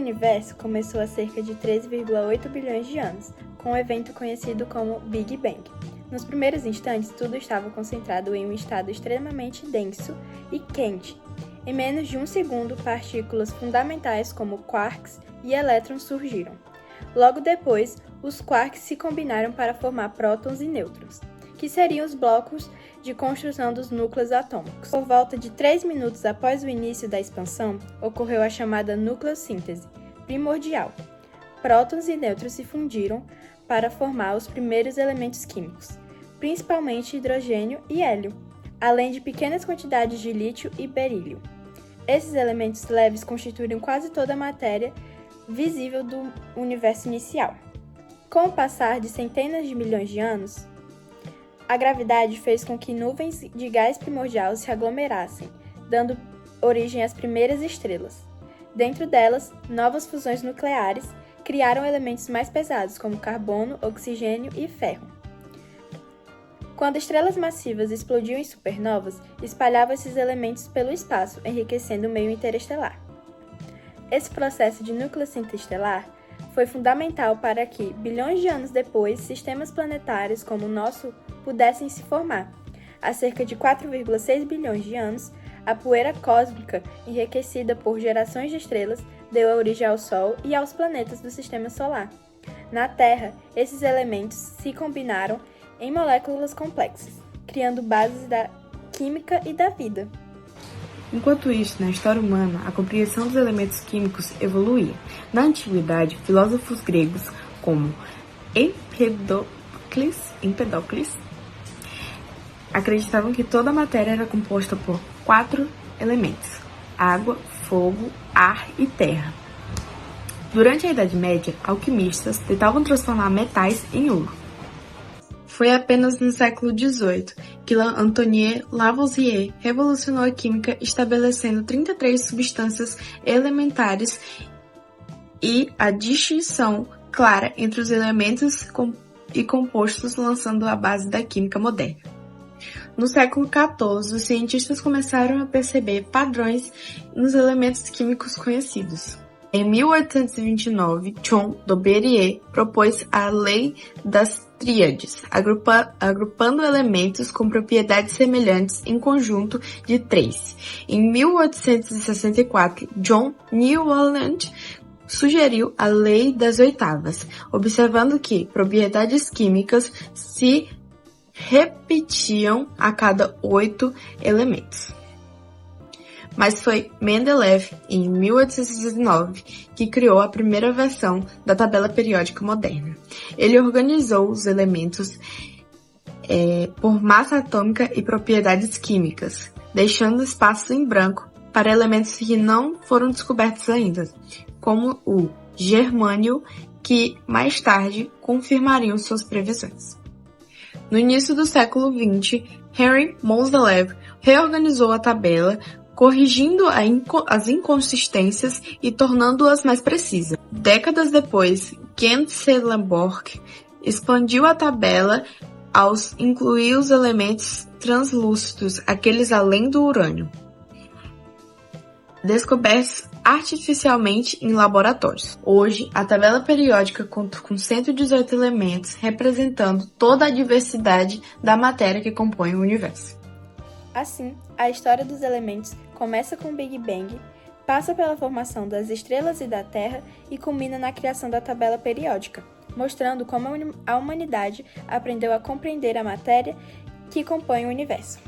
universo começou há cerca de 13,8 bilhões de anos, com um evento conhecido como Big Bang. Nos primeiros instantes, tudo estava concentrado em um estado extremamente denso e quente. Em menos de um segundo, partículas fundamentais como quarks e elétrons surgiram. Logo depois, os quarks se combinaram para formar prótons e nêutrons, que seriam os blocos de construção dos núcleos atômicos. Por volta de 3 minutos após o início da expansão, ocorreu a chamada nucleossíntese primordial. Prótons e nêutrons se fundiram para formar os primeiros elementos químicos, principalmente hidrogênio e hélio, além de pequenas quantidades de lítio e berílio. Esses elementos leves constituíram quase toda a matéria visível do universo inicial. Com o passar de centenas de milhões de anos, a gravidade fez com que nuvens de gás primordial se aglomerassem, dando origem às primeiras estrelas. Dentro delas, novas fusões nucleares criaram elementos mais pesados como carbono, oxigênio e ferro. Quando estrelas massivas explodiam em supernovas, espalhavam esses elementos pelo espaço, enriquecendo o meio interestelar. Esse processo de nucleossíntese estelar foi fundamental para que, bilhões de anos depois, sistemas planetários como o nosso pudessem se formar. Há cerca de 4,6 bilhões de anos, a poeira cósmica, enriquecida por gerações de estrelas, deu origem ao Sol e aos planetas do Sistema Solar. Na Terra, esses elementos se combinaram em moléculas complexas, criando bases da química e da vida. Enquanto isso, na história humana, a compreensão dos elementos químicos evoluía. Na antiguidade, filósofos gregos como Empédocles acreditavam que toda a matéria era composta por 4 elementos: água, fogo, ar e terra. Durante a Idade Média, alquimistas tentavam transformar metais em ouro. Foi apenas no século XVIII que Antoine Lavoisier revolucionou a química, estabelecendo 33 substâncias elementares e a distinção clara entre os elementos e compostos, lançando a base da química moderna. No século XIV, os cientistas começaram a perceber padrões nos elementos químicos conhecidos. Em 1829, John Daubrier propôs a Lei das Tríades, agrupando elementos com propriedades semelhantes em conjunto de 3. Em 1864, John Newland sugeriu a Lei das Oitavas, observando que propriedades químicas se repetiam a cada 8 elementos. Mas foi Mendeleev, em 1819, que criou a primeira versão da tabela periódica moderna. Ele organizou os elementos por massa atômica e propriedades químicas, deixando espaços em branco para elementos que não foram descobertos ainda, como o germânio, que mais tarde confirmariam suas previsões. No início do século XX, Henry Mendeleev reorganizou a tabela, corrigindo as inconsistências e tornando-as mais precisas. Décadas depois, Kent Schellenborg expandiu a tabela ao incluir os elementos translúcidos, aqueles além do urânio, descobertos artificialmente em laboratórios. Hoje, a tabela periódica conta com 118 elementos, representando toda a diversidade da matéria que compõe o universo. Assim, a história dos elementos começa com o Big Bang, passa pela formação das estrelas e da Terra e culmina na criação da tabela periódica, mostrando como a humanidade aprendeu a compreender a matéria que compõe o universo.